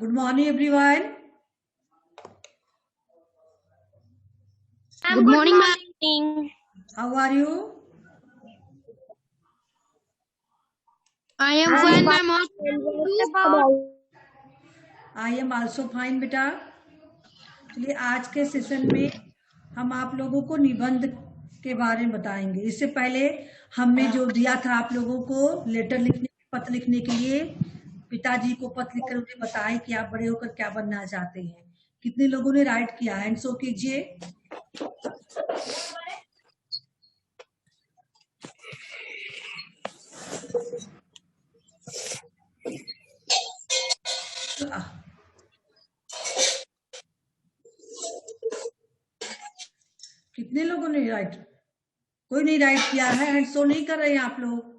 Good morning, everyone. Good morning, ma'am. How are you? I am fine, ma'am. I am also fine, बेटा. चलिए आज के session में हम आप लोगों को निबंध के बारे में बताएंगे. इससे पहले हमने जो दिया था आप लोगों को लेटर लिखने, पत्र लिखने के लिए, पिताजी को पत्र लिखकर उन्हें बताएं कि आप बड़े होकर क्या बनना चाहते हैं. कितने लोगों ने राइट किया? हैंड शो कीजिए. कितने लोगों ने राइट? कोई नहीं राइट किया है. हैंड शो नहीं कर रहे हैं आप लोग.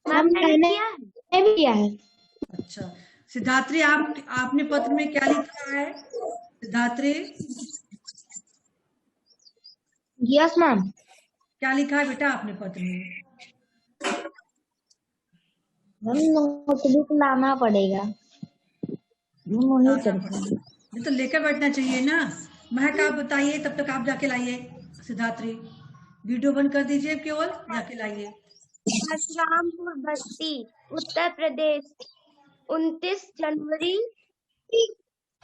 मैंने भी किया है. अच्छा, सिद्धात्री आपने पत्र में क्या लिखा है? सिद्धात्री, यस मैम. क्या लिखा है बेटा आपने पत्र में? नोटबुक लाना पड़ेगा. नहीं तो लेकर बैठना चाहिए ना. महक आप बताइए, तब तक आप जाके लाइए. सिद्धात्री, वीडियो बंद कर दीजिए, केवल जाके लाइए. रामपुर बस्ती, उत्तर प्रदेश, 29 जनवरी,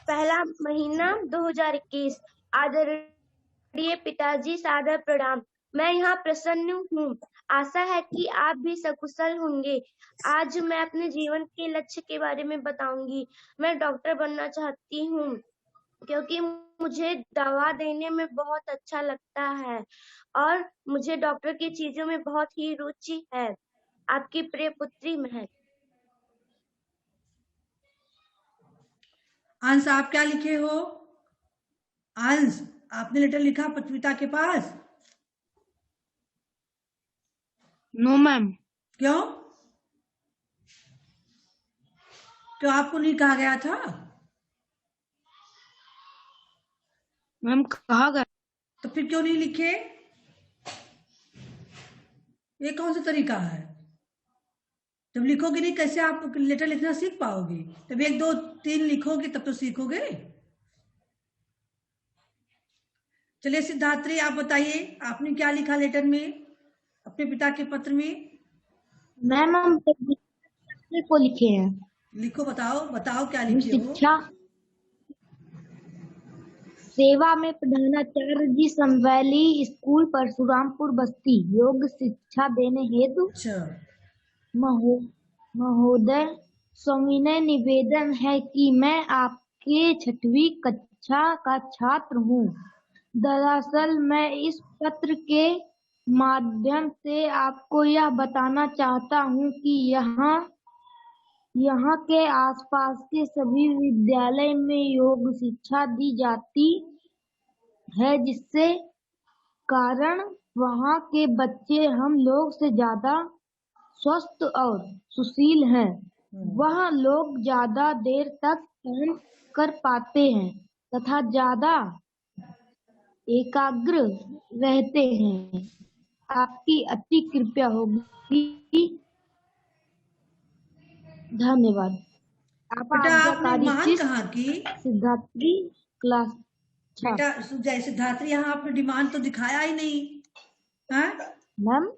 पहला महीना 2021. आदरणीय पिताजी, सादर प्रणाम. मैं यहाँ प्रसन्न हूँ. आशा है कि आप भी सकुशल होंगे. आज मैं अपने जीवन के लक्ष्य के बारे में बताऊंगी. मैं डॉक्टर बनना चाहती हूँ क्योंकि मुझे दवा देने में बहुत अच्छा लगता है और मुझे डॉक्टर की चीजों में बहुत ही रुचि है. आपकी प्रिय पुत्री महक. अंश, आप क्या लिखे हो? अंश, आपने लेटर लिखा पिता के पास? No ma'am. क्यों? क्यों आपको नहीं कहा गया था? मैम कहा गया. तो फिर क्यों नहीं लिखे? ये कौन सा तरीका है? जब लिखोगे नहीं कैसे आप लेटर लिखना सीख पाओगे? जब 1 2 3 लिखोगे तब तो सीखोगे. चलिए सिद्धात्री, आप बताइए आपने क्या लिखा लेटर में, अपने पिता के पत्र में? मैम हम को लिखे हैं. लिखो, बताओ क्या लिखे हो? शिक्षा सेवा में प्रधानाचार्य जी समवैली स्कूल परशुरामपुर बस्ती योग शिक्षा देने हेतु. अच्छा, महोदय, सविनय निवेदन है कि मैं आपके 6वीं कक्षा का छात्र हूँ. दरअसल मैं इस पत्र के माध्यम से आपको यह बताना चाहता हूँ कि यहाँ के आसपास के सभी विद्यालय में योग शिक्षा दी जाती है, जिससे कारण वहाँ के बच्चे हम लोग से ज्यादा स्वस्थ और सुशील हैं. वह लोग ज्यादा देर तक काम कर पाते हैं तथा ज्यादा एकाग्र रहते हैं. आपकी अति कृपया होगी. धन्यवाद. बेटा आपने महान कहाँ की? सिद्धार्थी क्लास. बेटा सिद्धार्थी, यहाँ आपने डिमांड तो दिखाया ही नहीं. हाँ मैम,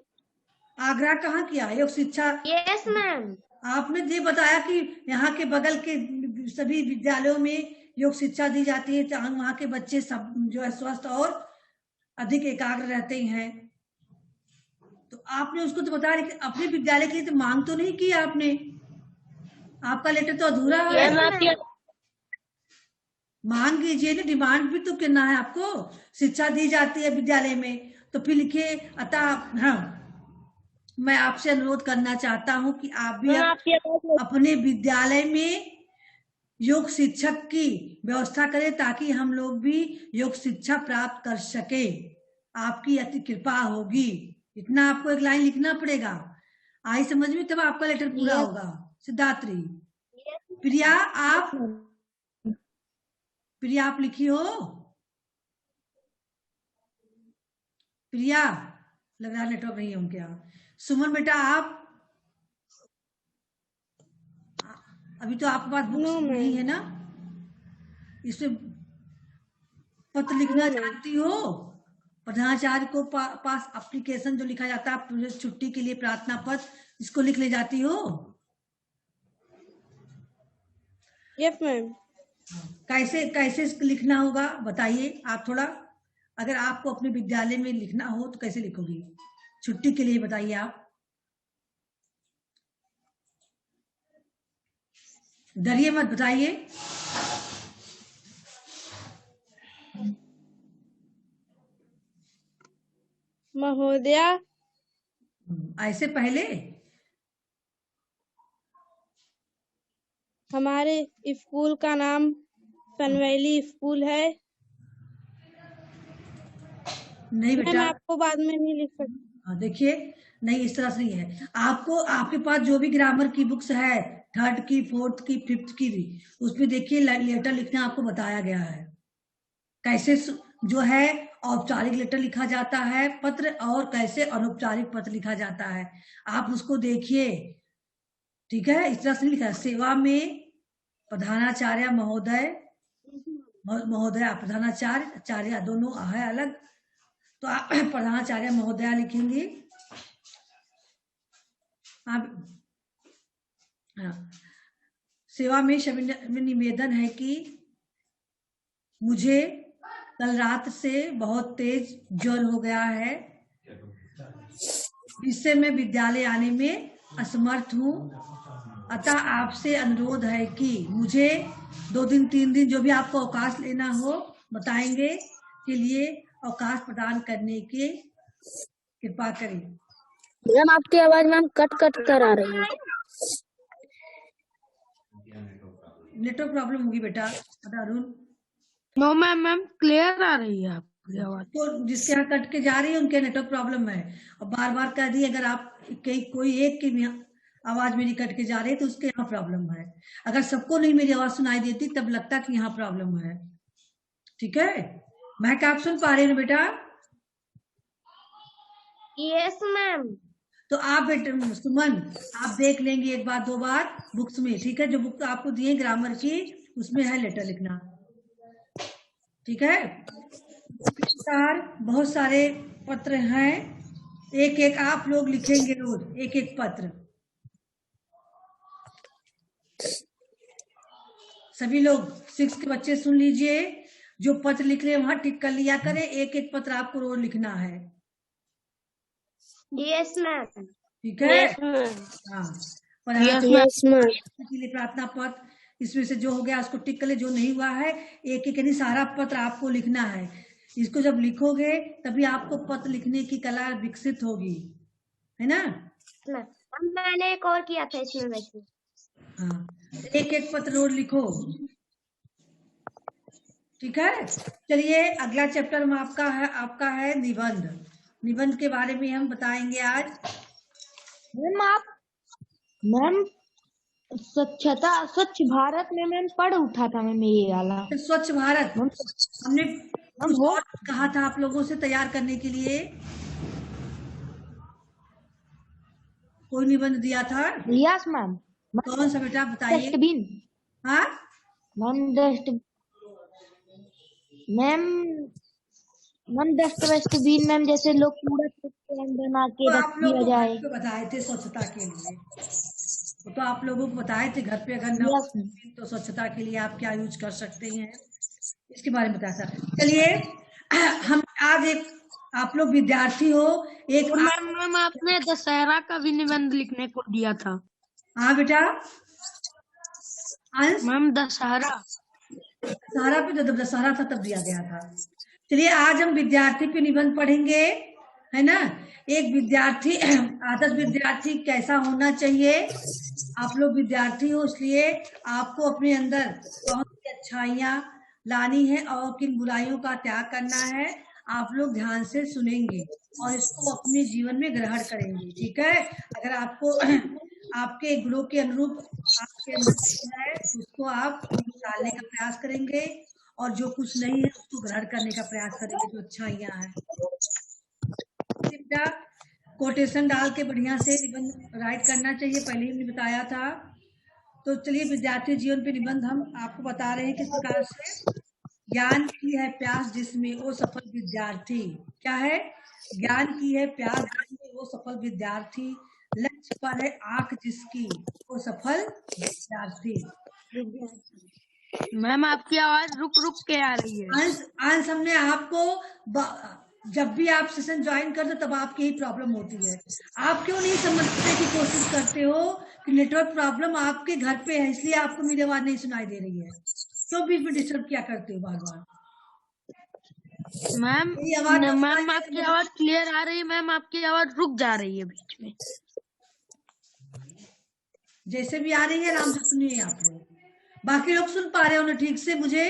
आग्रह कहाँ किया योग शिक्षा? Yes ma'am. आपने ये बताया कि यहाँ के बगल के सभी विद्यालयों में योग शिक्षा दी जाती है, वहाँ के बच्चे सब जो है स्वस्थ और अधिक एकाग्र रहते हैं. तो आपने उसको तो बताया, लेकिन अपने विद्यालय के लिए तो मांग तो नहीं की आपने. आपका लेटर तो अधूरा है. मांग कीजिए ना, डिमांड भी तो करना है आपको. शिक्षा दी जाती है विद्यालय में तो फिर लिखिए, अतः हाँ मैं आपसे अनुरोध करना चाहता हूं कि आप भी अपने विद्यालय में योग शिक्षक की व्यवस्था करें ताकि हम लोग भी योग शिक्षा प्राप्त कर सके. आपकी अति कृपा होगी. इतना आपको एक लाइन लिखना पड़ेगा. आई समझ में? तब आपका लेटर पूरा होगा. सिद्धात्री, प्रिया आप लिखी हो? प्रिया, लग रहा नेटवर्क नहीं है उनके यहाँ. सुमन बेटा आप अभी तो आपके पास बुक्स नहीं है ना, इसमें पत्र लिखना जानती हो? प्रधानाचार्य को पास एप्लीकेशन जो लिखा जाता है छुट्टी के लिए प्रार्थना पत्र, इसको लिख ले जाती हो? Yes ma'am. कैसे कैसे इसको लिखना होगा बताइए आप थोड़ा, अगर आपको अपने विद्यालय में लिखना हो तो कैसे लिखोगी छुट्टी के लिए, बताइए आप। डरिए मत, बताइए। महोदया, ऐसे पहले हमारे स्कूल का नाम सनवैली स्कूल है। नहीं मैं बेटा, आपको बाद में नहीं लिख सकती। देखिए, नहीं इस तरह से नहीं है। आपको आपके पास जो भी ग्रामर की बुक्स है, 3rd की, 4th की, 5th की भी, उसमें देखिए लेटर लिखना आपको बताया गया है, कैसे जो है औपचारिक लेटर लिखा जाता है पत्र, और कैसे अनौपचारिक पत्र लिखा जाता है, आप उसको देखिए। ठीक है, इस तरह से लिखा है, सेवा में प्रधानाचार्य महोदय, महोदया प्रधानाचार्य, आचार्य दोनों है अलग, तो आप प्रधानाचार्य महोदया लिखेंगे आप। सेवा में निवेदन है कि मुझे कल रात से बहुत तेज ज्वर हो गया है, जिससे मैं विद्यालय आने में असमर्थ हूँ, अतः आपसे अनुरोध है कि मुझे 2 दिन 3 दिन जो भी आपको अवकाश लेना हो बताएंगे के लिए अवकाश प्रदान करने की कृपा करें। मैम आपकी आवाज मैम कट कट कर आ रही है। नेटवर्क प्रॉब्लम होगी बेटा Arun. No ma'am, ma'am clear आ रही है आपकी आवाज। तो जिसके यहाँ कट के जा रही है उनके नेटवर्क प्रॉब्लम है, और बार बार कह दी अगर आप कोई एक की आवाज मेरी कट के जा रही है तो उसके यहाँ प्रॉब्लम है। अगर सबको नहीं मेरी आवाज सुनाई देती तब लगता कि यहाँ प्रॉब्लम है। ठीक है, मैं क्या आप सुन पा रही हूँ बेटा? Yes ma'am. तो आप बेटा सुमन, आप देख लेंगे 1 बार 2 बार बुक्स में, ठीक है, जो बुक आपको दिए ग्रामर की उसमें है लेटर लिखना। ठीक है, बहुत सारे पत्र हैं, एक एक आप लोग लिखेंगे रोज एक एक पत्र। सभी लोग 6 के बच्चे सुन लीजिए, जो पत्र लिख रहे हैं वहां टिक कर लिया करें, एक एक पत्र आपको रोज लिखना है। Yes ma'am. ठीक है, हाँ, यस मैम। प्रार्थना पत्र, इसमें से जो हो गया उसको टिक कर ले, जो नहीं हुआ है एक एक यानी सारा पत्र आपको लिखना है। इसको जब लिखोगे तभी आपको पत्र लिखने की कला विकसित होगी, है ना? मैंने एक और किया था इसमें वैसे। हाँ, एक एक पत्र रोज लिखो। ठीक है, चलिए अगला चैप्टर में आपका है निबंध। निबंध के बारे में हम बताएंगे आज। मैम स्वच्छ भारत में मैम पढ़ उठा था मैम ये वाला। स्वच्छ भारत हमने कुछ और कहा था आप लोगों से तैयार करने के लिए, कोई निबंध दिया था? Yes ma'am. कौन सा बेटा बताइए? डस्टबिन। हाँ मैम डस्टबिन मैम, जैसे लोग कूड़ा बना के तो रख आप लोग दिया को जाए। घर पे बताए थे स्वच्छता के लिए, तो आप लोगों को बताए थे घर पे अगर न हो तो स्वच्छता के लिए आप क्या यूज कर सकते हैं, इसके बारे में बताया था। चलिए हम आज आप लोग विद्यार्थी हो, एक मैम आपने दशहरा का भी निबंध लिखने को दिया था। हाँ बेटा, मैम दशहरा पे जब दशहरा था तब दिया गया था। चलिए आज हम विद्यार्थी पे निबंध पढ़ेंगे, है ना? एक विद्यार्थी, आदर्श विद्यार्थी कैसा होना चाहिए? आप लोग विद्यार्थी हो इसलिए आपको अपने अंदर कौन सी अच्छाइयाँ लानी है और किन बुराइयों का त्याग करना है, आप लोग ध्यान से सुनेंगे और इसको अपने जीवन में ग्रहण करेंगे। ठीक है, अगर आपको आपके गुणों के अनुरूप आपके अंदर है उसको आप डालने का प्रयास करेंगे, और जो कुछ नहीं है उसको ग्रहण करने का प्रयास करेंगे, जो अच्छाइयाँ हैं। कोटेशन डाल के बढ़िया से निबंध राइट करना चाहिए, पहले ही बताया था। तो चलिए विद्यार्थी जीवन पे निबंध हम आपको बता रहे हैं किस प्रकार से। ज्ञान की है प्यास जिसमें वो सफल विद्यार्थी, क्या है? ज्ञान की है प्यास जिसमें वो सफल विद्यार्थी, लक्ष्य पर है आंख जिसकी वो सफल विद्यार्थी। मैम आपकी आवाज रुक रुक के आ रही है। अंश हमने आपको जब भी आप सेशन ज्वाइन करते हो तब आपकी यही प्रॉब्लम होती है। आप क्यों नहीं समझने की कोशिश करते हो कि नेटवर्क प्रॉब्लम आपके घर पे है, इसलिए आपको मेरी आवाज नहीं सुनाई दे रही है। क्यों बीच में डिस्टर्ब क्या करते हो बार बार? मैम आपकी आवाज क्लियर आ रही है, मैम आपकी आवाज रुक जा रही है बीच में। जैसे भी आ रही है आराम से सुनिए आप लोग। बाकी लोग सुन पा रहे हो ना ठीक से मुझे?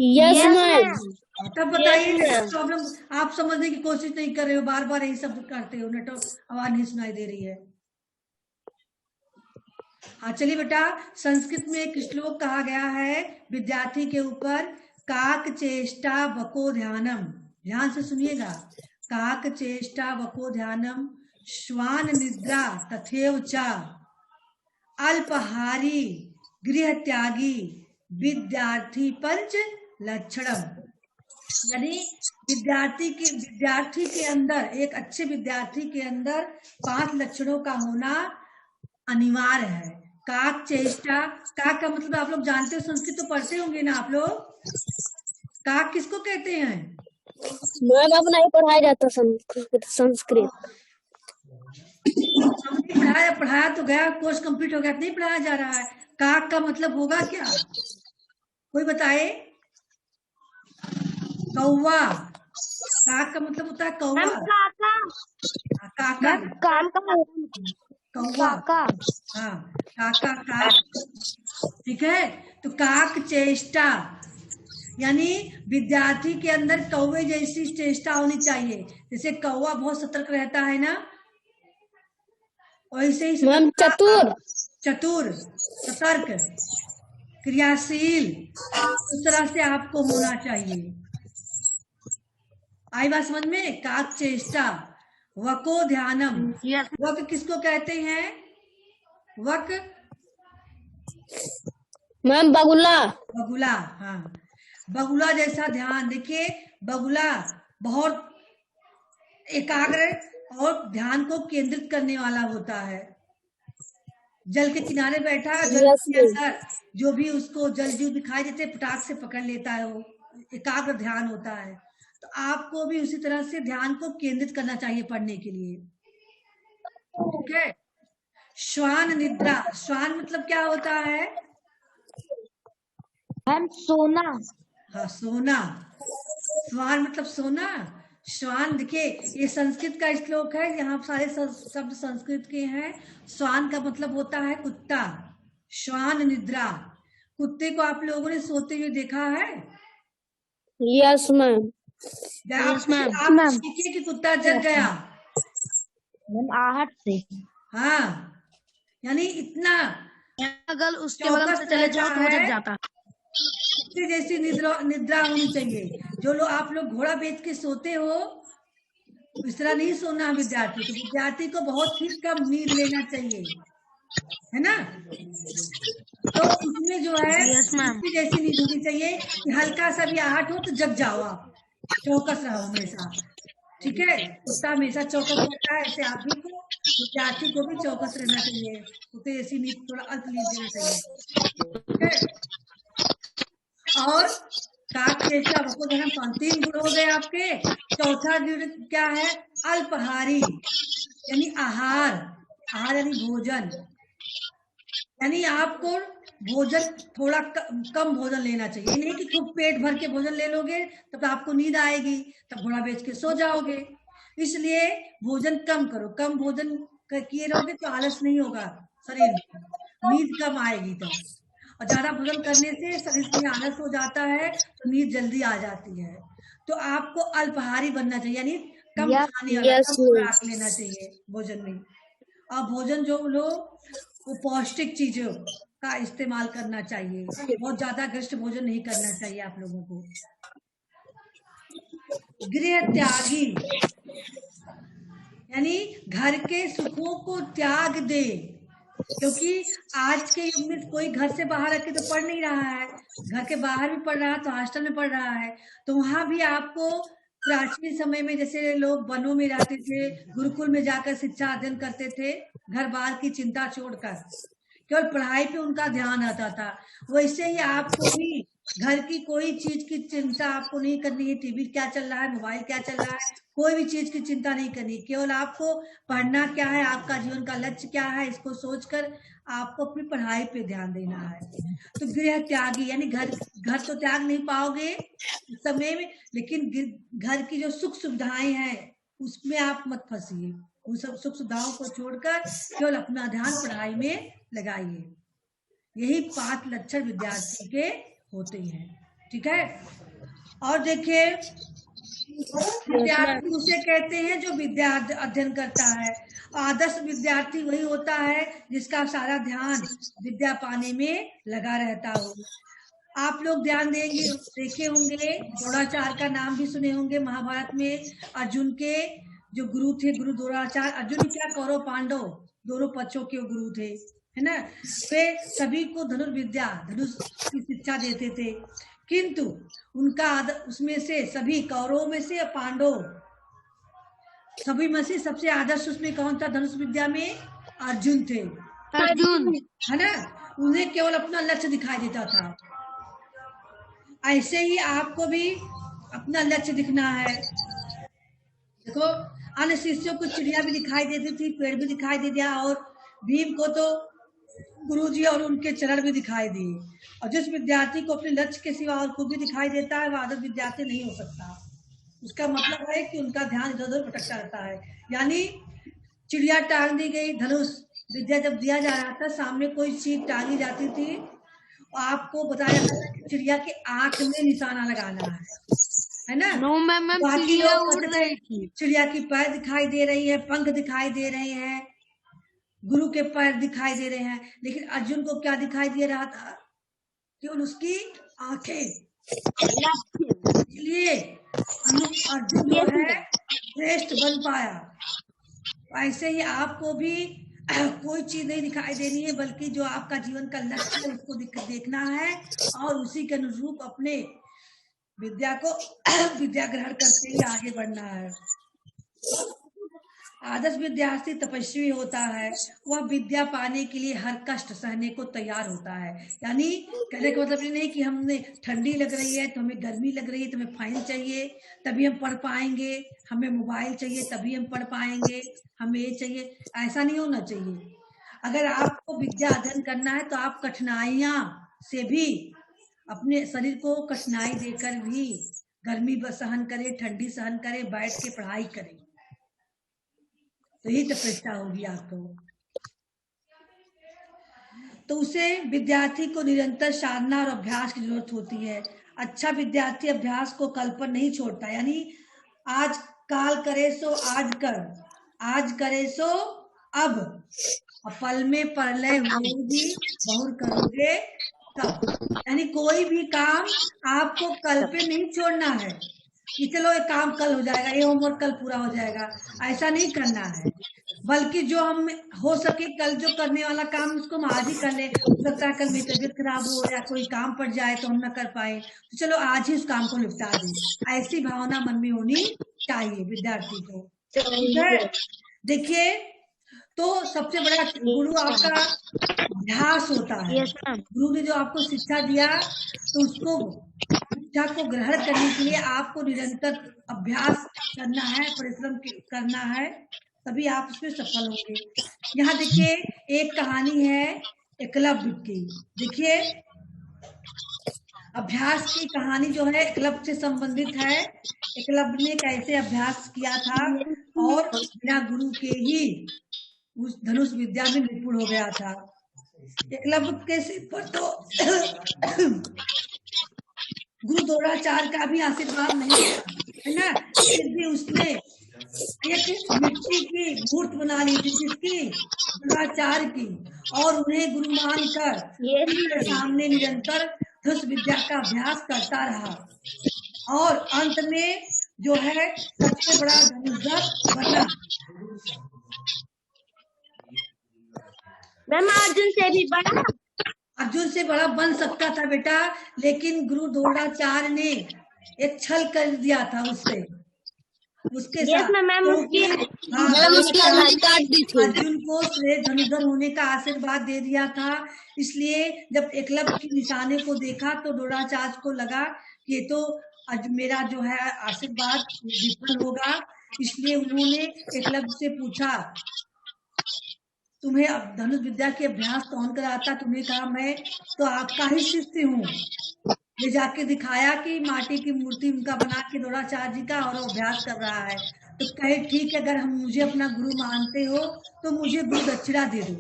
Yes ma'am. तब बताइए प्रॉब्लम आप समझने की कोशिश नहीं कर रहे हो, बार बार यही सब करते हो, नेटवर्क आवाज नहीं सुनाई दे रही है। हाँ चलिए बेटा, संस्कृत में एक श्लोक कहा गया है विद्यार्थी के ऊपर, काक चेष्टा वको ध्यानम। ध्यान से सुनिएगा, काक चेष्टा वको ध्यानम, श्वान निद्रा तथैव च, अल्पहारी गृह त्यागी विद्यार्थी पंच लक्षणम। यानी विद्यार्थी के अंदर, एक अच्छे विद्यार्थी के अंदर 5 लक्षणों का होना अनिवार्य है। काक चेष्टा, काक का मतलब आप लोग जानते हो, संस्कृत तो पढ़ते होंगे ना आप लोग। काक किसको कहते हैं? मैम अब नहीं पढ़ाया जाता संस्कृत। पढ़ाया तो गया, कोर्स कंप्लीट हो गया, नहीं पढ़ाया जा रहा है। काक का मतलब होगा क्या, कोई बताए? कौवा। काक का मतलब होता है कौवा। काका, कौवा। हाँ, काका, काक, ठीक है। तो काक चेष्टा यानी विद्यार्थी के अंदर कौवे जैसी चेष्टा होनी चाहिए। जैसे कौवा बहुत सतर्क रहता है ना, वैसे ही चतुर, सतर्क, क्रियाशील, उस तरह से आपको होना चाहिए। आई बात समझ में? काक चेष्टा, वको ध्यानम। वक किसको कहते हैं? वक मैम बगुला। बगुला, हाँ, बगुला जैसा ध्यान। देखिए बगुला बहुत एकाग्र और ध्यान को केंद्रित करने वाला होता है। जल के किनारे बैठा, जल के अंदर जो भी उसको जल जीव दिखाई देते पटाख से पकड़ लेता है, वो एकाग्र ध्यान होता है। तो आपको भी उसी तरह से ध्यान को केंद्रित करना चाहिए पढ़ने के लिए, ठीक है। श्वान निद्रा, श्वान मतलब क्या होता है? सोना। हाँ, सोना। श्वान मतलब सोना। श्वान, देखिए ये संस्कृत का श्लोक है, यहाँ सारे शब्द संस्कृत के हैं। श्वान का मतलब होता है कुत्ता। श्वान निद्रा, कुत्ते को आप लोगों ने सोते हुए देखा है? Yes ma'am. आप देखिए कि कुत्ता जग गया आहट से। हाँ, यानी इतना अगर उसके बगल से चले जाओ तो जग जाता। जैसी निद्रा होनी चाहिए। जो लोग आप लोग घोड़ा बेच के सोते हो, इस तरह नहीं सोना विद्यार्थी को। विद्यार्थी को बहुत ही कम नींद लेना चाहिए, है ना। तो इसमें जो है जैसी नींद होनी चाहिए कि हल्का सा भी आहट हो तो जग जाओ, आप चौकस रहो हमेशा, ठीक है। कुत्ता हमेशा चौकस रहता है, ऐसे आप भी को, विद्यार्थी को भी चौकस रहना चाहिए। कुत्ते ऐसी नींद थोड़ा अल्प नींद देना चाहिए, ठीक है। और काक चेष्टा वको ध्यानम, 3 गुण हो गए आपके। चौथा गुण क्या है? अल्पहारी, यानी आहार। आहार यानी भोजन, यानी आपको भोजन थोड़ा कम भोजन लेना चाहिए। नहीं कि खूब पेट भर के भोजन ले लोगे तब आपको नींद आएगी, तब घोड़ा बेच के सो जाओगे। इसलिए भोजन कम करो। कम भोजन किए रहोगे तो आलस नहीं होगा शरीर में, नींद कम आएगी तब। और ज्यादा भोजन करने से शरीर में आलस हो जाता है तो नींद जल्दी आ जाती है। तो आपको अल्पहारी बनना चाहिए, यानी कम खाने वाला, कम खुराक लेना चाहिए भोजन में। और भोजन जो लोग वो पौष्टिक चीजों का इस्तेमाल करना चाहिए, बहुत ज्यादा घृष्ट भोजन नहीं करना चाहिए आप लोगों को। गृह त्यागी, यानी घर के सुखों को त्याग दे, क्योंकि आज के युग में कोई घर से बाहर रख के तो पढ़ नहीं रहा है, घर के बाहर भी पढ़ रहा है तो हॉस्टल में पढ़ रहा है। तो वहां भी आपको प्राचीन समय में जैसे लोग वनों में रहते थे, गुरुकुल में जाकर शिक्षा अध्ययन करते थे, घर बार की चिंता छोड़कर केवल पढ़ाई पे उनका ध्यान रहता था। वैसे ही आपको भी घर की कोई चीज की चिंता आपको नहीं करनी है, टीवी क्या चल रहा है, मोबाइल क्या चल रहा है, कोई भी चीज की चिंता नहीं करनी। केवल आपको पढ़ना क्या है, आपका जीवन का लक्ष्य क्या है, इसको सोचकर आपको अपनी पढ़ाई पे ध्यान देना है। तो गृह त्यागी यानी घर घर तो त्याग नहीं पाओगे इस समय में, लेकिन घर की जो सुख सुविधाएं हैं उसमें आप मत फंसिए। उन सब सुख सुविधाओं को छोड़कर केवल अपना ध्यान पढ़ाई में लगाइए। यही 5 लक्षण विद्यार्थी के होते हैं। ठीक है। और देखिए, विद्यार्थी उसे कहते हैं जो विद्या अध्ययन करता है। आदर्श विद्यार्थी वही होता है जिसका सारा ध्यान विद्या पाने में लगा रहता हो। आप लोग ध्यान देंगे, देखे होंगे, द्रोणाचार्य का नाम भी सुने होंगे। महाभारत में अर्जुन के जो गुरु थे, गुरु द्रोणाचार्य। अर्जुन क्या, कौरव पांडव दोनों पक्षों के गुरु थे, है ना। वे सभी को धनुर्विद्या, धनुष की शिक्षा देते थे, किंतु उनका उसमें से सभी कौरवों में से पांडव सभी में से सबसे आदर्श उसमें कौन था धनुष विद्या में? अर्जुन थे, अर्जुन, है ना। उन्हें केवल अपना लक्ष्य दिखाई देता था। ऐसे ही आपको भी अपना लक्ष्य दिखना है। देखो, अन्य शिष्यों को चिड़िया भी दिखाई देती थी, पेड़ भी दिखाई दे दिया, और भीम को तो गुरुजी और उनके चरण भी दिखाई दिए। और जिस विद्यार्थी को अपने लक्ष्य के सिवा और कुछ भी दिखाई देता है वह आदर्श विद्यार्थी नहीं हो सकता। उसका मतलब है कि उनका ध्यान इधर उधर भटकता रहता है। यानी चिड़िया टांग दी गई, धनुष विद्या जब दिया जा रहा था, सामने कोई चीज टांगी जाती थी, आपको बताया जाता था कि चिड़िया के आंख में निशाना लगाना है ना। नो मैम, चिड़िया उड़ रही थी, चिड़िया की पैर दिखाई दे रही है, पंख दिखाई दे रहे हैं, गुरु के पैर दिखाई दे रहे हैं, लेकिन अर्जुन को क्या दिखाई दे रहा था? केवल उसकी आंखें। इसलिए अर्जुन जो है श्रेष्ठ बन पाया। ऐसे ही आपको भी कोई चीज नहीं दिखाई देनी है, बल्कि जो आपका जीवन का लक्ष्य है उसको देखना है और उसी के अनुरूप अपने विद्या को विद्या ग्रहण करके ही आगे बढ़ना है। आदर्श विद्यार्थी तपस्वी होता है, वह विद्या पाने के लिए हर कष्ट सहने को तैयार होता है। यानी कहने का मतलब ये नहीं कि हमने ठंडी लग रही है तो हमें गर्मी लग रही है तो हमें फाइन चाहिए तभी हम पढ़ पाएंगे, हमें मोबाइल चाहिए तभी हम पढ़ पाएंगे, हमें ये चाहिए, ऐसा नहीं होना चाहिए। अगर आपको विद्या अध्ययन करना है तो आप कठिनाइयां से भी, अपने शरीर को कठिनाई देकर भी गर्मी सहन करें, ठंडी सहन करें, बैठ के पढ़ाई करें, तो यही तपस्या होगी आपको। तो उसे विद्यार्थी को निरंतर साधना और अभ्यास की जरूरत होती है। अच्छा विद्यार्थी अभ्यास को कल पर नहीं छोड़ता। यानी आज काल करे सो आज कर, आज करे सो अब, पल में परलय होगी बहुर करोगे तब। यानी कोई भी काम आपको कल पे नहीं छोड़ना है कि चलो ये काम कल हो जाएगा, ये होमवर्क कल पूरा हो जाएगा, ऐसा नहीं करना है। बल्कि जो हम हो सके कल जो करने वाला काम उसको हम आज ही कर ले। हो सकता है कल मेरी तबीयत खराब हो या कोई काम पड़ जाए तो हम न कर पाए, तो चलो आज ही उस काम को निपटा दें। ऐसी भावना मन में होनी चाहिए विद्यार्थी को। ठीक है। देखिए, तो सबसे बड़ा गुरु आपका अभ्यास होता है। गुरु ने जो आपको शिक्षा दिया तो उसको शिक्षा को ग्रहण करने के लिए आपको निरंतर अभ्यास करना है, परिश्रम करना है, तभी आप उसमें सफल होंगे। यहाँ देखिए एक कहानी है एकलव्य की। देखिए अभ्यास की कहानी जो है एकलव्य से संबंधित है। एकलव्य ने कैसे अभ्यास किया था और बिना गुरु के ही उस धनुष विद्या में निपुण हो गया था। एकलव्य के सिर पर तो गुरु द्रोणाचार्य का भी आशीर्वाद नहीं है ना, फिर भी उसने एक मिट्टी की मूर्ति बना ली थी जिसकी द्रोणाचार्य की, और उन्हें गुरु मानकर उनके सामने निरंतर धनुष विद्या का अभ्यास करता रहा और अंत में जो है सबसे बड़ा धनुर्धर बना। मैम अर्जुन से भी बड़ा। अर्जुन से बड़ा बन सकता था बेटा, लेकिन गुरु द्रोणाचार्य ने एक छल कर दिया था उससे, उसके साथ, क्योंकि हाँ अर्जुन को श्रेष्ठ धनुर्धर होने का आशीर्वाद दे दिया था। इसलिए जब एकलव्य के निशाने को देखा तो द्रोणाचार्य को लगा कि ये तो आज मेरा जो है आशीर्वाद विफल होगा। इसलिए उन्होंने एकलव्य से पूछा, तुम्हें अब धनुष विद्या के अभ्यास कौन कराता? तुम्हें कहा मैं तो आपका ही शिष्य हूँ। ले जाके दिखाया कि माटी की मूर्ति उनका बना के द्रोणाचार्य जी का, और अभ्यास कर रहा है। तो कहे ठीक है, अगर हम मुझे अपना गुरु मानते हो तो मुझे गुरु दक्षिणा दे दो।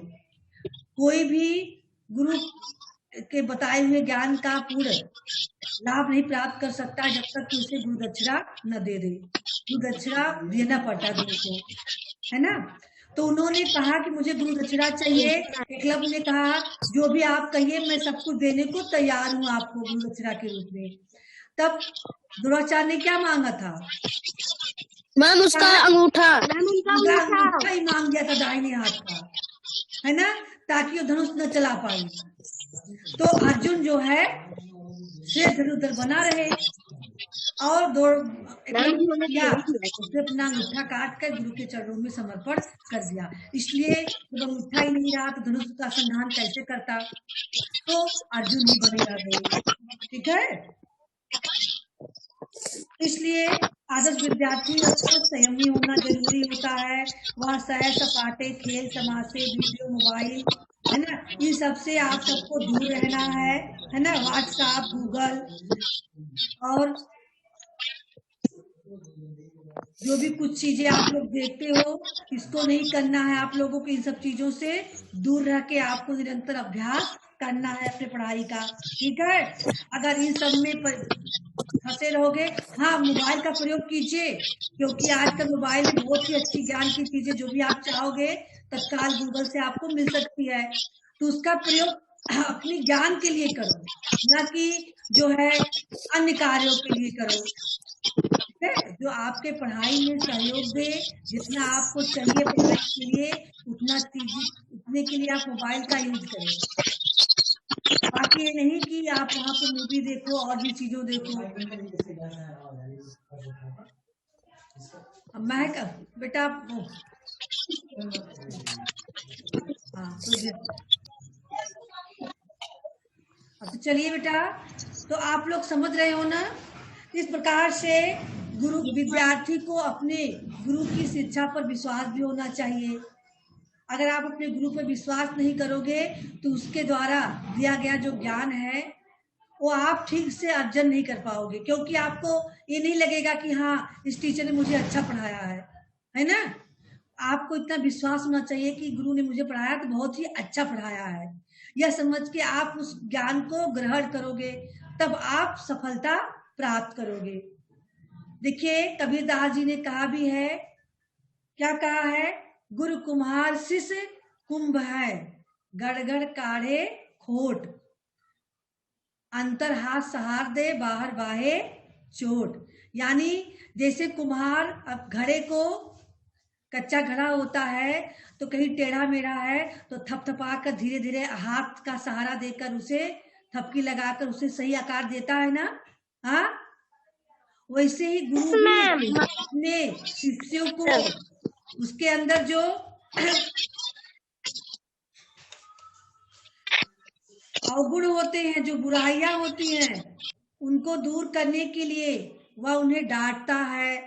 कोई भी गुरु के बताए हुए ज्ञान का पूर्ण लाभ नहीं प्राप्त कर सकता जब तक कि उसे गुरु दक्षिणा न दे दे। गुरु दक्षिणा देना पड़ता गुरु को, है ना। तो उन्होंने कहा कि मुझे गुरु दक्षिणा चाहिए। एकलव्य ने कहा जो भी आप कहिए मैं सब कुछ देने को तैयार हूँ आपको गुरु दक्षिणा के रूप में। तब द्रोणाचार्य ने क्या मांगा था? मैम उसका अंगूठा ही मांग दिया था, दाहिने हाथ का, है ना, ताकि वो धनुष न चला पाए। तो अर्जुन जो है से धनुर्धर बना रहे, और उसने अपना अंगूठा काट कर गुरु के चरणों में समर्पण कर दिया। इसलिए जब अंगूठा ही नहीं रहा तो धनुष का संधान कैसे करता? तो अर्जुन ही बने रह गए। ठीक है, इसलिए आदर्श विद्यार्थी को संयमी होना जरूरी होता है। वह सैर सपाटे, खेल तमाशे, वीडियो, मोबाइल, है ना, इन सब से आप सबको दूर रहना है ना। व्हाट्सएप, गूगल और जो भी कुछ चीजें आप लोग देखते हो, इसको नहीं करना है आप लोगों को। इन सब चीजों से दूर रह के आपको निरंतर अभ्यास करना है अपने पढ़ाई का। ठीक है, अगर इन सब में फंसे रहोगे, हाँ मोबाइल का प्रयोग कीजिए, क्योंकि आजकल मोबाइल में बहुत ही अच्छी ज्ञान की चीजें जो भी आप चाहोगे तत्काल गूगल से आपको मिल सकती है। तो उसका प्रयोग अपने ज्ञान के लिए करो, ना कि जो है अन्य कार्यों के लिए करो। जो आपके पढ़ाई में सहयोग दे, जितना आपको चाहिए पढ़ाई के लिए उतने के लिए आप मोबाइल का यूज करें। बाकी ये नहीं कि आप वहाँ पे मूवी देखो और भी चीजों देखो। महक बेटा हाँ तो चलिए बेटा, तो आप लोग समझ रहे हो ना। इस प्रकार से गुरु विद्यार्थी को अपने गुरु की शिक्षा पर विश्वास भी होना चाहिए। अगर आप अपने गुरु पर विश्वास नहीं करोगे तो उसके द्वारा दिया गया जो ज्ञान है वो आप ठीक से अर्जन नहीं कर पाओगे, क्योंकि आपको ये नहीं लगेगा कि हाँ इस टीचर ने मुझे अच्छा पढ़ाया है ना। आपको इतना विश्वास होना चाहिए कि गुरु ने मुझे पढ़ाया तो बहुत ही अच्छा पढ़ाया है, यह समझ के आप उस ज्ञान को ग्रहण करोगे, तब आप सफलता प्राप्त करोगे। देखिए कबीरदास जी ने कहा भी है, क्या कहा है? गुरु कुम्हार शिष्य कुंभ है, गड़गड़ काढ़े खोट, अंतर हाथ सहार दे बाहर बाहे चोट। यानी जैसे कुम्हार अब घड़े को, कच्चा घड़ा होता है तो कहीं टेढ़ा मेढ़ा है तो थपथपा कर धीरे धीरे हाथ का सहारा देकर उसे थपकी लगाकर उसे सही आकार देता है ना। हाँ, वैसे ही गुरु भी अपने शिष्यों को उसके अंदर जो अवगुण होते हैं, जो बुराइयां होती हैं, उनको दूर करने के लिए वह उन्हें डांटता है,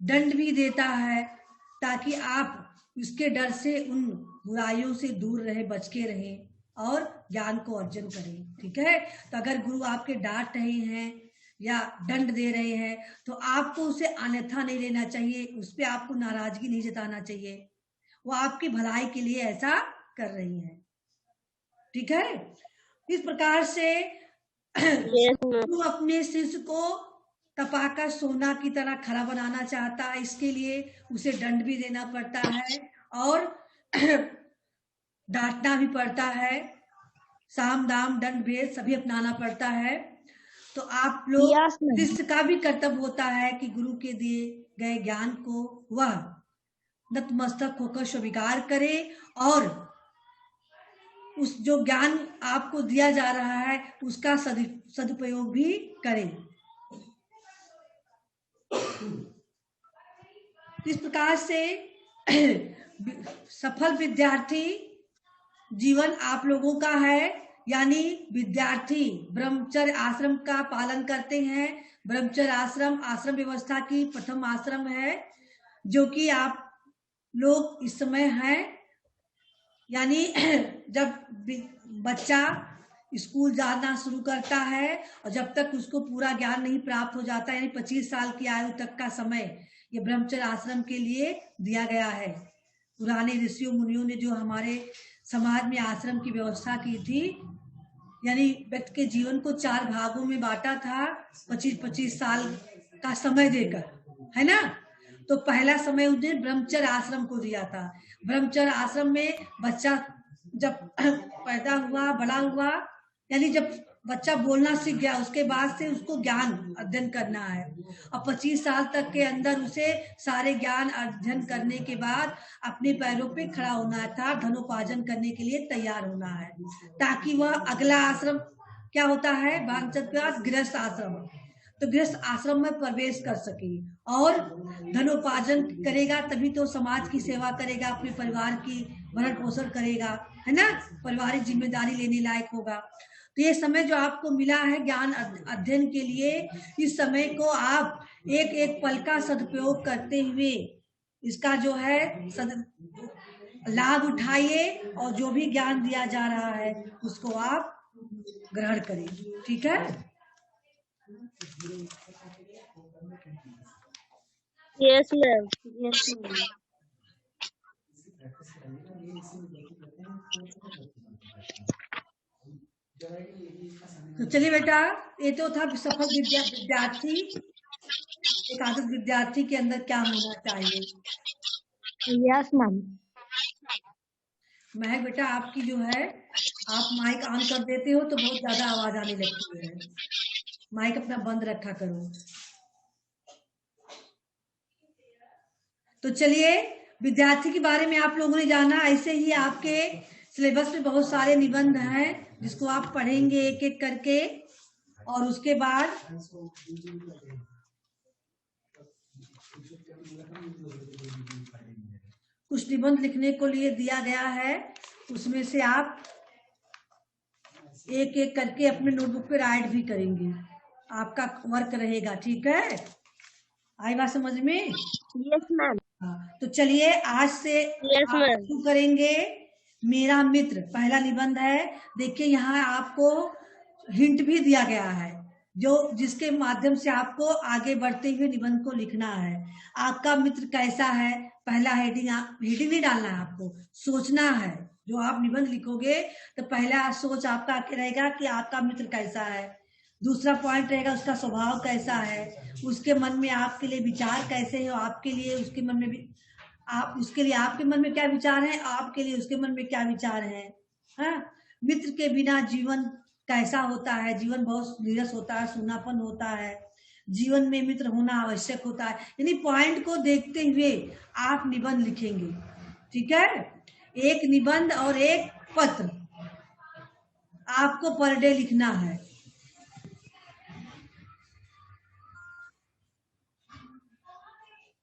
दंड भी देता है, ताकि आप उसके डर से उन बुराइयों से दूर रहे, बच के रहें और ज्ञान को अर्जन करें। ठीक है, तो अगर गुरु आपके डांट रहे हैं या दंड दे रहे हैं तो आपको उसे अन्यथा नहीं लेना चाहिए, उस पर आपको नाराजगी नहीं जताना चाहिए। वो आपकी भलाई के लिए ऐसा कर रही है। ठीक है, इस प्रकार से गुरु अपने शिष्य को तपाकर सोना की तरह खरा बनाना चाहता है, इसके लिए उसे दंड भी देना पड़ता है और डांटना भी पड़ता है, साम दाम दंड भेद सभी अपनाना पड़ता है। तो आप लोग शिष्य का भी कर्तव्य होता है कि गुरु के दिए गए ज्ञान को वह नतमस्तक होकर स्वीकार करे और उस जो ज्ञान आपको दिया जा रहा है उसका सदुपयोग भी करें। इस प्रकार से सफल विद्यार्थी जीवन आप लोगों का है, यानी विद्यार्थी ब्रह्मचर्य आश्रम का पालन करते हैं। ब्रह्मचर्य आश्रम आश्रम व्यवस्था की प्रथम आश्रम है जो कि आप लोग इस समय हैं। यानी जब बच्चा स्कूल जाना शुरू करता है और जब तक उसको पूरा ज्ञान नहीं प्राप्त हो जाता, यानी 25 साल की आयु तक का समय ये ब्रह्मचर्य आश्रम के लिए दिया गया है। पुराने ऋषियों मुनियों ने जो हमारे समाज में आश्रम की व्यवस्था की थी, यानी व्यक्ति के जीवन को 4 भागों में बांटा था 25-25 साल का समय देकर, है ना। तो पहला समय उन्हें ब्रह्मचर्य आश्रम को दिया था। ब्रह्मचर्य आश्रम में बच्चा जब पैदा हुआ, बड़ा हुआ, यानी जब बच्चा बोलना सीख गया, उसके बाद से उसको ज्ञान अध्ययन करना है और 25 साल तक के अंदर उसे सारे ज्ञान अध्ययन करने के बाद अपने पैरों पे खड़ा होना था, धनोपार्जन करने के लिए तैयार होना है, ताकि वह अगला आश्रम क्या होता है, वांछित के बाद गृहस्थ आश्रम, तो गृहस्थ आश्रम में प्रवेश कर सके और धनोपार्जन करेगा, तभी तो समाज की सेवा करेगा, अपने परिवार की भरण पोषण करेगा, है ना, पारिवारिक जिम्मेदारी लेने लायक होगा। तो ये समय जो आपको मिला है ज्ञान अध्ययन के लिए, इस समय को आप एक एक पल का सदुपयोग करते हुए इसका जो है लाभ उठाइए और जो भी ज्ञान दिया जा रहा है उसको आप ग्रहण करें। ठीक है। Yes ma'am, yes ma'am. तो चलिए बेटा, ये तो था सफल विद्यार्थी, एक आदर्श विद्यार्थी के अंदर क्या होना चाहिए। Yes ma'am. महक बेटा, आपकी जो है आप माइक ऑन कर देते हो तो बहुत ज्यादा आवाज आने लगती है, माइक अपना बंद रखा करो। तो चलिए, विद्यार्थी के बारे में आप लोगों ने जाना। ऐसे ही आपके सिलेबस में बहुत सारे निबंध हैं जिसको आप पढ़ेंगे एक एक करके, और उसके बाद कुछ निबंध लिखने को लिए दिया गया है, उसमें से आप एक एक करके अपने नोटबुक पे राइट भी करेंगे, आपका वर्क रहेगा। ठीक है, आई बात समझ में? Yes ma'am. तो चलिए आज से शुरू करेंगे। मेरा मित्र पहला निबंध है। देखिए यहाँ आपको हिंट भी दिया गया है जो जिसके माध्यम से आपको आगे बढ़ते हुए निबंध को लिखना है। आपका मित्र कैसा है, पहला हेडिंग नहीं डालना है, आपको सोचना है। जो आप निबंध लिखोगे तो पहला सोच आपका रहेगा कि आपका मित्र कैसा है, दूसरा पॉइंट रहेगा उसका स्वभाव कैसा है, उसके मन में आपके लिए विचार कैसे है, आपके लिए उसके मन में भी उसके लिए आपके मन में क्या विचार है, आपके लिए उसके मन में क्या विचार है। हाँ, मित्र के बिना जीवन कैसा होता है, जीवन बहुत नीरस होता है, सूनापन होता है, जीवन में मित्र होना आवश्यक होता है। यानी पॉइंट को देखते हुए आप निबंध लिखेंगे। ठीक है, एक निबंध और एक पत्र आपको पर डे लिखना है।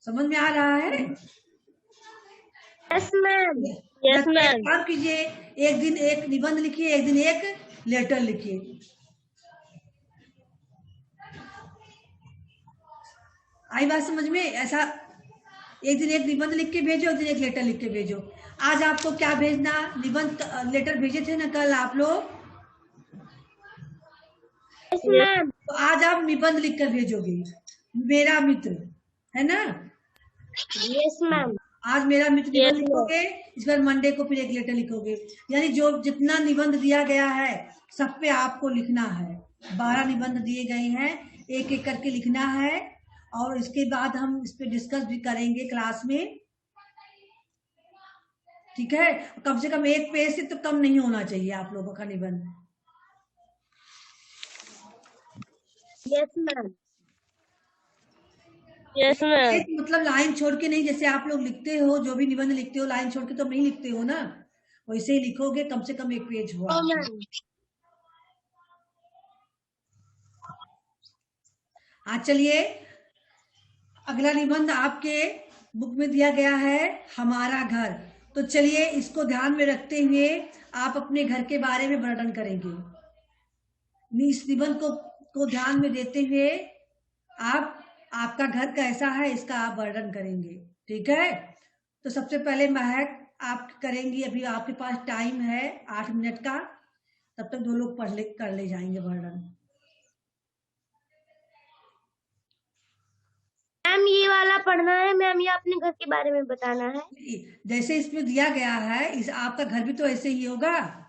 समझ में आ रहा है? Yes ma'am, yes ma'am. आप कीजिए, एक दिन एक निबंध लिखिए, एक दिन एक लेटर लिखिए। आई बात समझ में? ऐसा एक दिन एक निबंध लिख के भेजो, एक दिन एक लेटर लिख के भेजो। आज आपको क्या भेजना, निबंध लेटर भेजे थे ना कल आप लोग? Yes ma'am. तो आज आप निबंध लिख कर भेजोगे, मेरा मित्र, है ना? Yes ma'am. आज मेरा मित्र निबंध लिखोगे, इस बार मंडे को फिर एक लेटर लिखोगे। यानी जो जितना निबंध दिया गया है सब पे आपको लिखना है। 12 निबंध दिए गए हैं, एक एक करके लिखना है और इसके बाद हम इस पे डिस्कस भी करेंगे क्लास में। ठीक है, कम से कम एक पेज से तो कम नहीं होना चाहिए आप लोगों का निबंध। Yes ma'am, yes ma'am. मतलब लाइन छोड़ के नहीं, जैसे आप लोग लिखते हो, जो भी निबंध लिखते हो लाइन छोड़ के तो नहीं लिखते हो ना, वैसे ही लिखोगे, कम से कम एक पेज हुआ। हाँ चलिए, अगला निबंध आपके बुक में दिया गया है, हमारा घर। तो चलिए इसको ध्यान में रखते हुए आप अपने घर के बारे में वर्णन करेंगे। इस निबंध को ध्यान में देते हुए आपका घर कैसा है इसका आप वर्णन करेंगे, ठीक है। तो सबसे पहले महक आप करेंगी, अभी आपके पास टाइम है 8 मिनट का, तब तक 2 लोग कर ले जाएंगे वर्णन। मैम ये वाला पढ़ना है मैम, या अपने घर के बारे में बताना है? जैसे इसमें दिया गया है, आपका घर भी तो ऐसे ही होगा,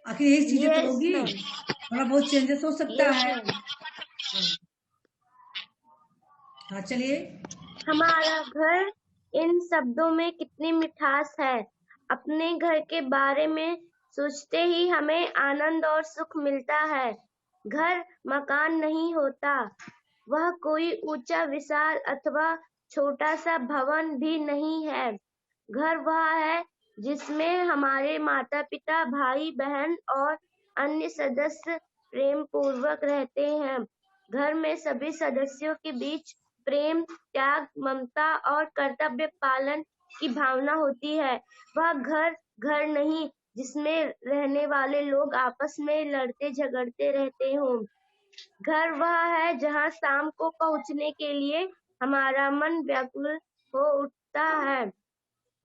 आखिर यही चीजें तो होगी, थोड़ा बहुत चेंजेस हो सकता है। हाँ चलिए। हमारा घर, इन शब्दों में कितनी मिठास है। अपने घर के बारे में सोचते ही हमें आनंद और सुख मिलता है। घर मकान नहीं होता, वह कोई ऊंचा विशाल अथवा छोटा सा भवन भी नहीं है। घर वह है जिसमें हमारे माता पिता, भाई बहन और अन्य सदस्य प्रेम पूर्वक रहते हैं। घर में सभी सदस्यों के बीच प्रेम, त्याग, ममता और कर्तव्य पालन की भावना होती है। वह घर नहीं जिसमें रहने वाले लोग आपस में लड़ते झगड़ते रहते हों। घर वह है जहाँ शाम को पहुँचने के लिए हमारा मन व्याकुल हो उठता है।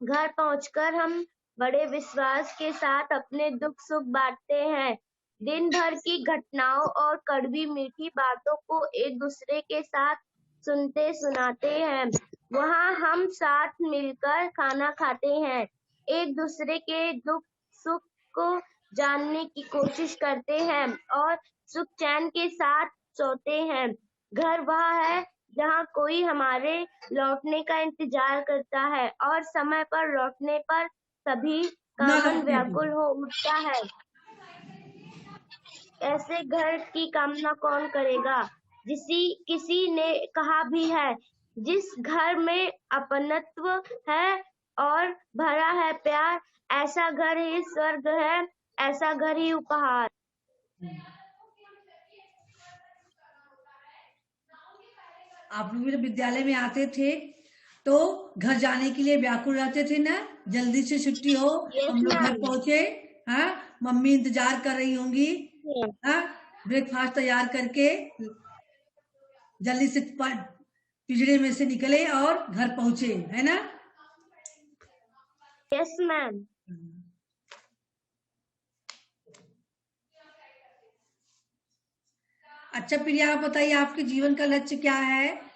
घर पहुंचकर हम बड़े विश्वास के साथ अपने दुख सुख बांटते हैं। दिन भर की घटनाओं और कड़वी मीठी बातों को एक दूसरे के साथ सुनते सुनाते हैं। वहाँ हम साथ मिलकर खाना खाते हैं, एक दूसरे के दुख सुख को जानने की कोशिश करते हैं और सुख चैन के साथ सोते हैं। घर वह है जहाँ कोई हमारे लौटने का इंतजार करता है और समय पर लौटने पर सभी का मन व्याकुल हो उठता है। ऐसे घर की कामना कौन करेगा? किसी ने कहा भी है, जिस घर में अपनत्व है और भरा है प्यार, ऐसा घर ही स्वर्ग है, ऐसा घर ही उपहार। आप लोग जब विद्यालय में आते थे तो घर जाने के लिए व्याकुल रहते थे ना, जल्दी से छुट्टी हो, हम लोग घर पहुंचे। हाँ, मम्मी इंतजार कर रही होंगी, हाँ, ब्रेकफास्ट तैयार करके जल्दी से पिंजरे में से निकले और घर पहुंचे, है ना? Yes ma'am. अच्छा प्रिया, आप बताइए आपके जीवन का लक्ष्य क्या है?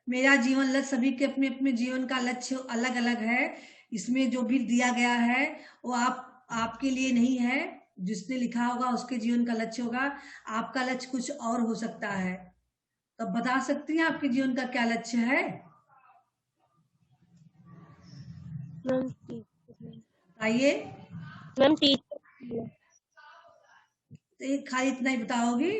मेरा जीवन लक्ष्य, सभी के अपने अपने जीवन का लक्ष्य अलग अलग है। इसमें जो भी दिया गया है वो आपके लिए नहीं है, जिसने लिखा होगा उसके जीवन का लक्ष्य होगा। आपका लक्ष्य कुछ और हो सकता है, तो बता सकती हैं आपके जीवन का क्या लक्ष्य है? बताइए। मैम खाली इतना ही बताओगी?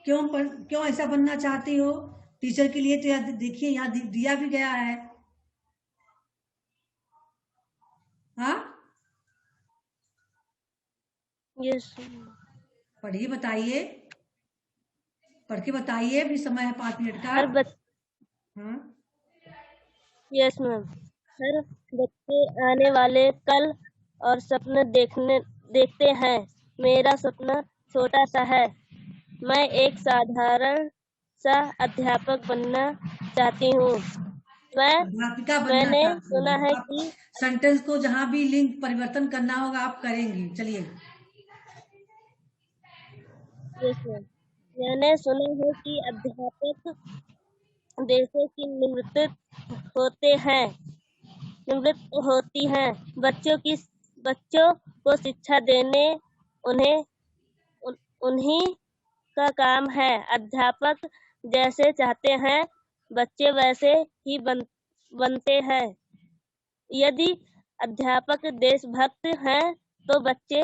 क्यों ऐसा बनना चाहती हो? टीचर के लिए तो देखिए यहाँ दिया भी गया है। हाँ, यस। पढ़िए, बताइए, पढ़ के बताइए, अभी समय है 5 मिनट का। हाँ, यस मैम। हर बच्चे आने वाले कल और सपने देखते हैं। मेरा सपना छोटा सा है, मैं एक साधारण सा अध्यापक बनना चाहती हूँ। मैंने सुना है कि सेंटेंस को जहाँ भी लिंक परिवर्तन करना होगा आप करेंगी। चलिए। मैंने सुना है कि अध्यापक देशों की निवृत्त होती हैं। बच्चों को शिक्षा देने उन्हीं का काम है। अध्यापक जैसे चाहते हैं बच्चे वैसे ही बनते हैं। यदि अध्यापक देशभक्त हैं तो बच्चे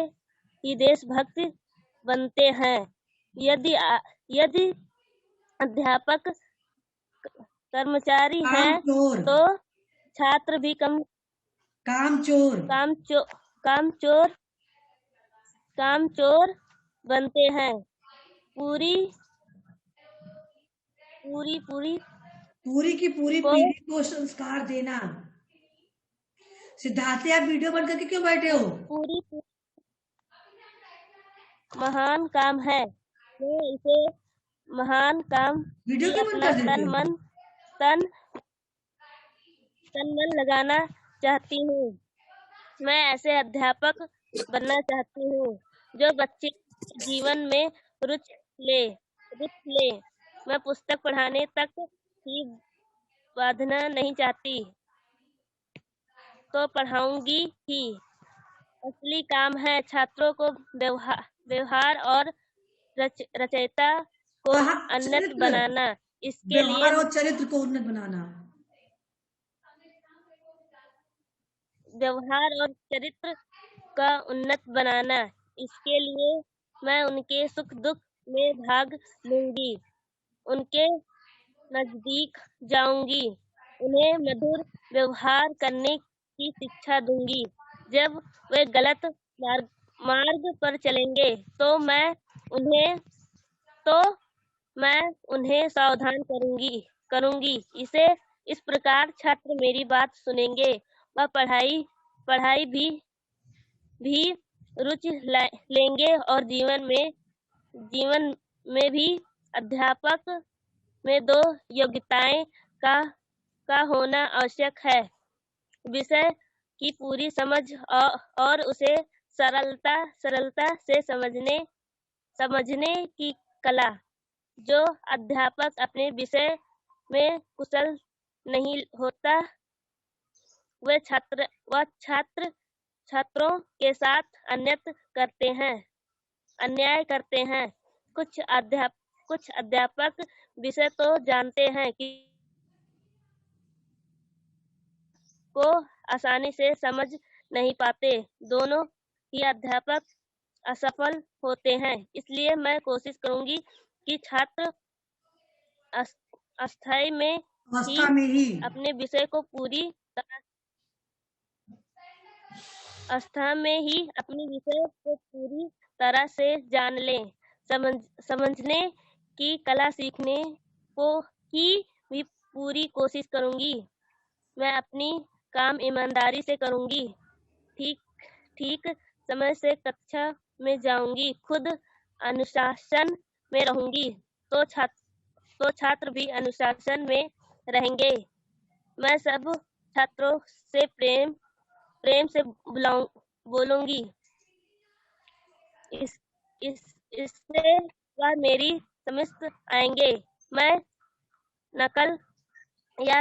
ही देशभक्त बनते हैं। यदि अध्यापक कर्मचारी हैं तो छात्र भी कामचोर। कामचोर बनते हैं। पूरी की पूरी पीढ़ी को संस्कार देना। सिद्धार्थ, आप वीडियो बंद करके क्यों बैठे हो? पूरी महान काम है। मैं इसे महान काम वीडियो में क्यों बंद अपना कर देते हो? तन मन लगाना चाहती हूँ। मैं ऐसे अध्यापक बनना चाहती हूँ जो बच्चे के जीवन में रुचि ले। मैं पुस्तक पढ़ाने तक ही बांधना नहीं चाहती, तो पढ़ाऊंगी ही। असली काम है छात्रों को व्यवहार और रचयिता को उन्नत बनाना। इसके लिए व्यवहार और चरित्र को उन्नत बनाना। व्यवहार और चरित्र का उन्नत बनाना। इसके लिए मैं उनके सुख दुख में भाग लूंगी, उनके नजदीक जाऊंगी, उन्हें मधुर व्यवहार करने की शिक्षा दूंगी। जब वे गलत मार्ग पर चलेंगे तो मैं उन्हें सावधान करूंगी। इस प्रकार छात्र मेरी बात सुनेंगे व पढ़ाई भी रुचि लेंगे और जीवन में भी। अध्यापक में 2 योग्यताएं का होना आवश्यक है। विषय की पूरी समझ और उसे सरलता से समझने की कला। जो अध्यापक अपने विषय में कुशल नहीं होता, वह छात्रों के साथ अन्याय करते हैं। कुछ अध्यापक विषय तो जानते हैं कि को आसानी से समझ नहीं पाते। दोनों ही अध्यापक असफल होते हैं। इसलिए मैं कोशिश करूंगी कि छात्र अवस्था में ही अपने विषय को पूरी तरह से जान लें। समझने की कला सीखने की भी पूरी कोशिश करूंगी। मैं अपनी काम ईमानदारी से करूंगी। ठीक समय से कक्षा में जाऊंगी, खुद अनुशासन में रहूंगी, तो छात्र भी अनुशासन में रहेंगे। मैं सब छात्रों से प्रेम से बोलूंगी। इससे वह मेरी समझ आएंगे। मैं नकल या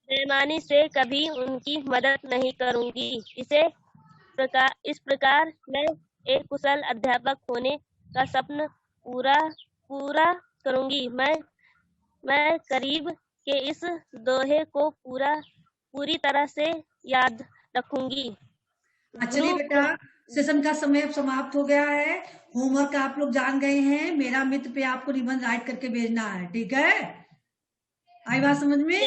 बेईमानी से कभी उनकी मदद नहीं करूंगी। इस प्रकार मैं एक कुशल अध्यापक होने का सपना पूरा करूंगी। मैं करीब के इस दोहे को पूरी तरह से याद रखूंगी। चलिए बेटा, सेशन का समय अब समाप्त हो गया है। होमवर्क आप लोग जान गए हैं। मेरा मित्र पे आपको निबंध राइट करके भेजना है, ठीक है? आई बात समझ में?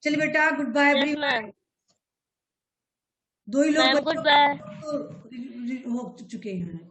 चलिए बेटा, गुड बाय एवरीवन। 2 ही लोग हो चुके हैं।